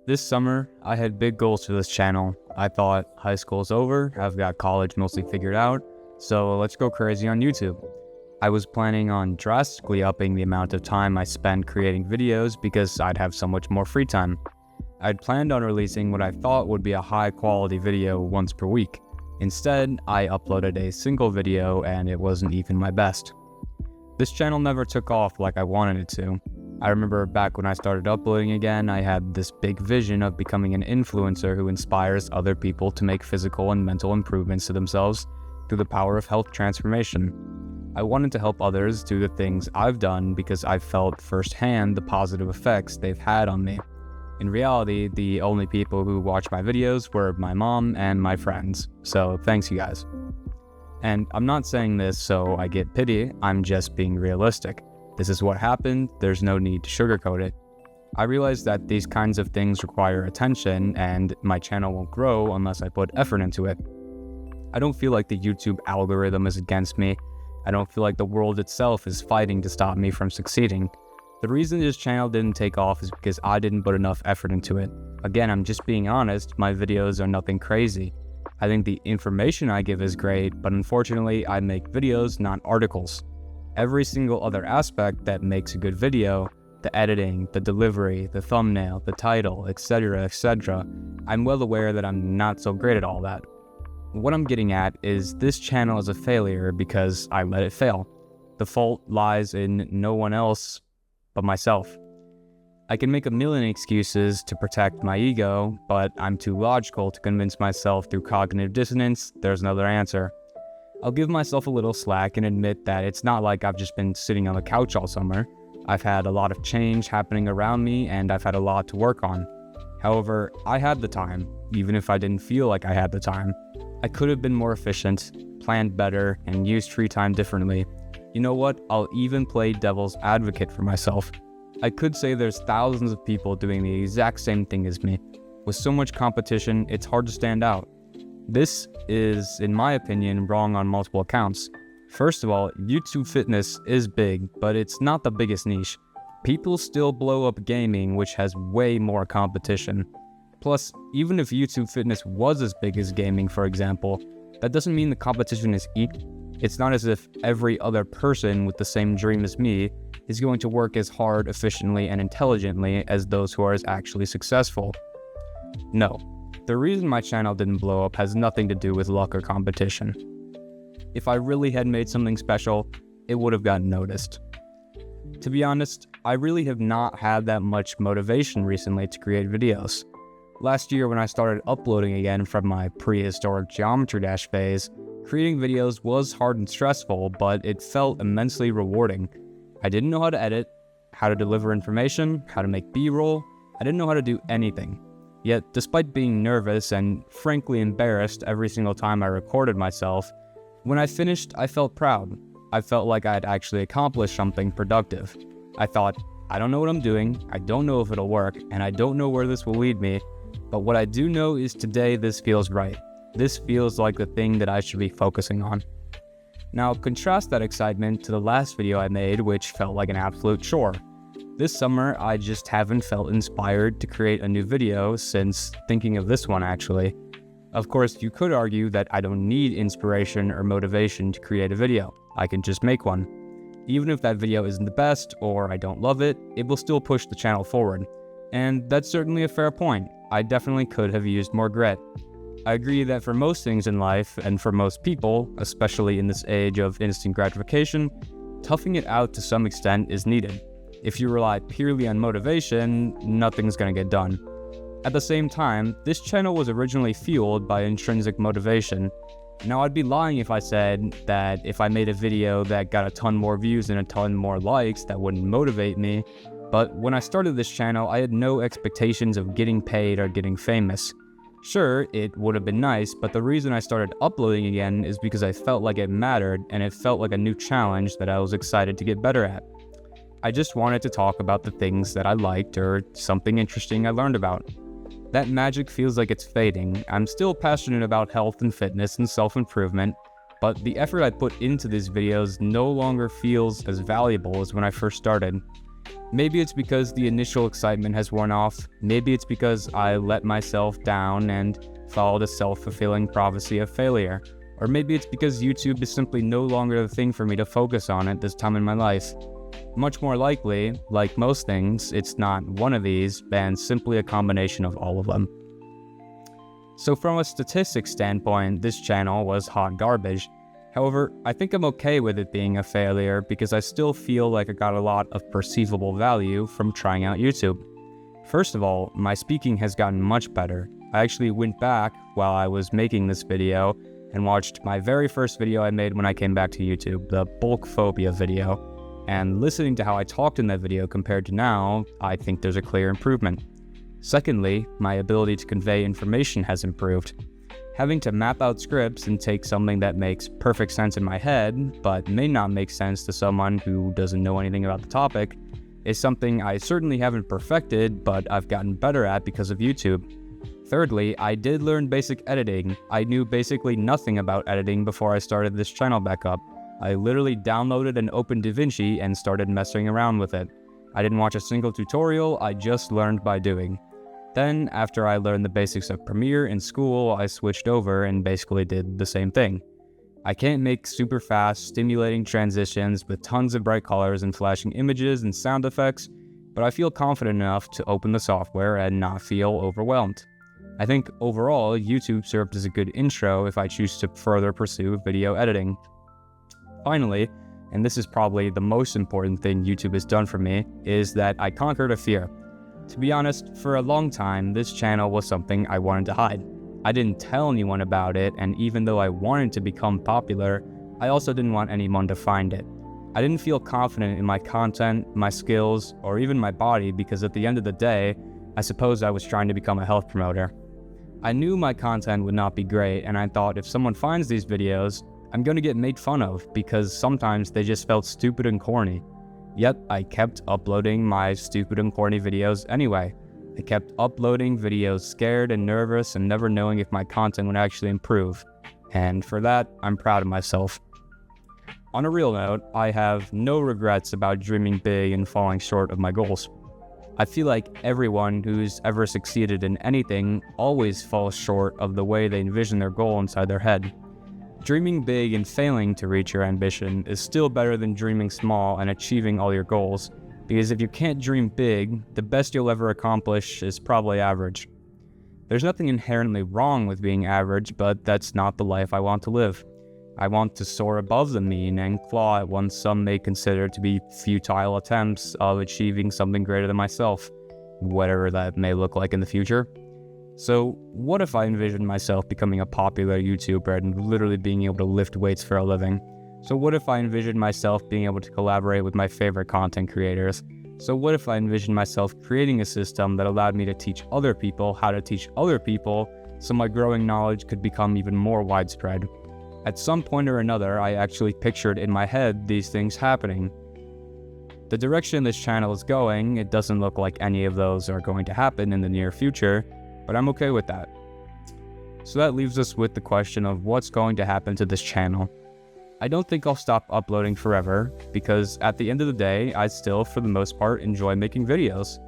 This summer, I had big goals for this channel. I thought high school's over, I've got college mostly figured out, so let's go crazy on YouTube. I was planning on drastically upping the amount of time I spent creating videos because I'd have so much more free time. I'd planned on releasing what I thought would be a high quality video once per week. Instead, I uploaded a single video and it wasn't even my best. This channel never took off like I wanted it to. I remember back when I started uploading again, I had this big vision of becoming an influencer who inspires other people to make physical and mental improvements to themselves through the power of health transformation. I wanted to help others do the things I've done because I've felt firsthand the positive effects they've had on me. In reality, the only people who watch my videos were my mom and my friends, so thanks you guys. And I'm not saying this so I get pity, I'm just being realistic. This is what happened, there's no need to sugarcoat it. I realize that these kinds of things require attention and my channel won't grow unless I put effort into it. I don't feel like the YouTube algorithm is against me. I don't feel like the world itself is fighting to stop me from succeeding. The reason this channel didn't take off is because I didn't put enough effort into it. Again, I'm just being honest, my videos are nothing crazy. I think the information I give is great, but unfortunately I make videos, not articles. Every single other aspect that makes a good video, the editing, the delivery, the thumbnail, the title, etc., I'm well aware that I'm not so great at all that. What I'm getting at is this channel is a failure because I let it fail. The fault lies in no one else but myself. I can make a million excuses to protect my ego, but I'm too logical to convince myself through cognitive dissonance there's another answer. I'll give myself a little slack and admit that it's not like I've just been sitting on the couch all summer. I've had a lot of change happening around me and I've had a lot to work on. However, I had the time, even if I didn't feel like I had the time. I could have been more efficient, planned better, and used free time differently. You know what? I'll even play devil's advocate for myself. I could say there's thousands of people doing the exact same thing as me. With so much competition, it's hard to stand out. This is, in my opinion, wrong on multiple accounts. First of all, YouTube fitness is big, but it's not the biggest niche. People still blow up gaming, which has way more competition. Plus, even if YouTube fitness was as big as gaming, for example, that doesn't mean the competition is equal. It's not as if every other person with the same dream as me is going to work as hard, efficiently, and intelligently as those who are actually successful. No. The reason my channel didn't blow up has nothing to do with luck or competition. If I really had made something special, it would have gotten noticed. To be honest, I really have not had that much motivation recently to create videos. Last year when I started uploading again from my prehistoric geometry dash phase, creating videos was hard and stressful, but it felt immensely rewarding. I didn't know how to edit, how to deliver information, how to make B-roll. I didn't know how to do anything. Yet, despite being nervous and frankly embarrassed every single time I recorded myself, when I finished, I felt proud. I felt like I had actually accomplished something productive. I thought, I don't know what I'm doing, I don't know if it'll work, and I don't know where this will lead me, but what I do know is today this feels right. This feels like the thing that I should be focusing on. Now, contrast that excitement to the last video I made, which felt like an absolute chore. This summer, I just haven't felt inspired to create a new video since thinking of this one, actually. Of course, you could argue that I don't need inspiration or motivation to create a video. I can just make one. Even if that video isn't the best, or I don't love it, it will still push the channel forward. And that's certainly a fair point. I definitely could have used more grit. I agree that for most things in life, and for most people, especially in this age of instant gratification, toughing it out to some extent is needed. If you rely purely on motivation, nothing's gonna get done. At the same time, this channel was originally fueled by intrinsic motivation. Now, I'd be lying if I said that if I made a video that got a ton more views and a ton more likes, that wouldn't motivate me. But when I started this channel, I had no expectations of getting paid or getting famous. Sure, it would have been nice, but the reason I started uploading again is because I felt like it mattered and it felt like a new challenge that I was excited to get better at. I just wanted to talk about the things that I liked or something interesting I learned about. That magic feels like it's fading. I'm still passionate about health and fitness and self-improvement, but the effort I put into these videos no longer feels as valuable as when I first started. Maybe it's because the initial excitement has worn off. Maybe it's because I let myself down and followed a self-fulfilling prophecy of failure. Or maybe it's because YouTube is simply no longer the thing for me to focus on at this time in my life. Much more likely, like most things, it's not one of these, and simply a combination of all of them. So from a statistics standpoint, this channel was hot garbage. However, I think I'm okay with it being a failure because I still feel like I got a lot of perceivable value from trying out YouTube. First of all, my speaking has gotten much better. I actually went back while I was making this video and watched my very first video I made when I came back to YouTube, the bulk phobia video. And listening to how I talked in that video compared to now, I think there's a clear improvement. Secondly, my ability to convey information has improved. Having to map out scripts and take something that makes perfect sense in my head, but may not make sense to someone who doesn't know anything about the topic, is something I certainly haven't perfected, but I've gotten better at because of YouTube. Thirdly, I did learn basic editing. I knew basically nothing about editing before I started this channel back up. I literally downloaded and opened DaVinci and started messing around with it. I didn't watch a single tutorial, I just learned by doing. Then, after I learned the basics of Premiere in school, I switched over and basically did the same thing. I can't make super fast, stimulating transitions with tons of bright colors and flashing images and sound effects, but I feel confident enough to open the software and not feel overwhelmed. I think overall, YouTube served as a good intro if I choose to further pursue video editing. Finally, and this is probably the most important thing YouTube has done for me, is that I conquered a fear. To be honest, for a long time, this channel was something I wanted to hide. I didn't tell anyone about it, and even though I wanted to become popular, I also didn't want anyone to find it. I didn't feel confident in my content, my skills, or even my body because at the end of the day, I suppose I was trying to become a health promoter. I knew my content would not be great, and I thought if someone finds these videos, I'm going to get made fun of because sometimes they just felt stupid and corny. Yet, I kept uploading my stupid and corny videos anyway. I kept uploading videos scared and nervous and never knowing if my content would actually improve. And for that, I'm proud of myself. On a real note, I have no regrets about dreaming big and falling short of my goals. I feel like everyone who's ever succeeded in anything always falls short of the way they envision their goal inside their head. Dreaming big and failing to reach your ambition is still better than dreaming small and achieving all your goals, because if you can't dream big, the best you'll ever accomplish is probably average. There's nothing inherently wrong with being average, but that's not the life I want to live. I want to soar above the mean and claw at what some may consider to be futile attempts of achieving something greater than myself, whatever that may look like in the future. So what if I envisioned myself becoming a popular YouTuber and literally being able to lift weights for a living? So what if I envisioned myself being able to collaborate with my favorite content creators? So what if I envisioned myself creating a system that allowed me to teach other people how to teach other people so my growing knowledge could become even more widespread? At some point or another, I actually pictured in my head these things happening. The direction this channel is going, it doesn't look like any of those are going to happen in the near future, but I'm okay with that. So that leaves us with the question of what's going to happen to this channel. I don't think I'll stop uploading forever, because at the end of the day, I still, for the most part, enjoy making videos.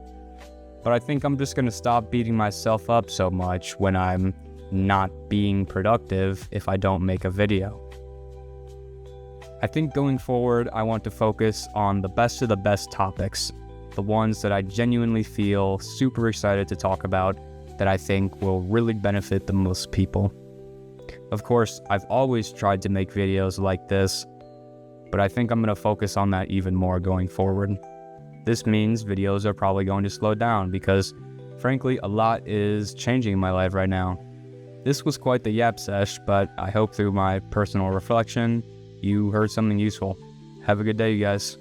But I think I'm just gonna stop beating myself up so much when I'm not being productive if I don't make a video. I think going forward, I want to focus on the best of the best topics, the ones that I genuinely feel super excited to talk about, that I think will really benefit the most people. Of course, I've always tried to make videos like this, but I think I'm going to focus on that even more going forward. This means videos are probably going to slow down because, frankly, a lot is changing in my life right now. This was quite the yap sesh, but I hope through my personal reflection, you heard something useful. Have a good day, you guys.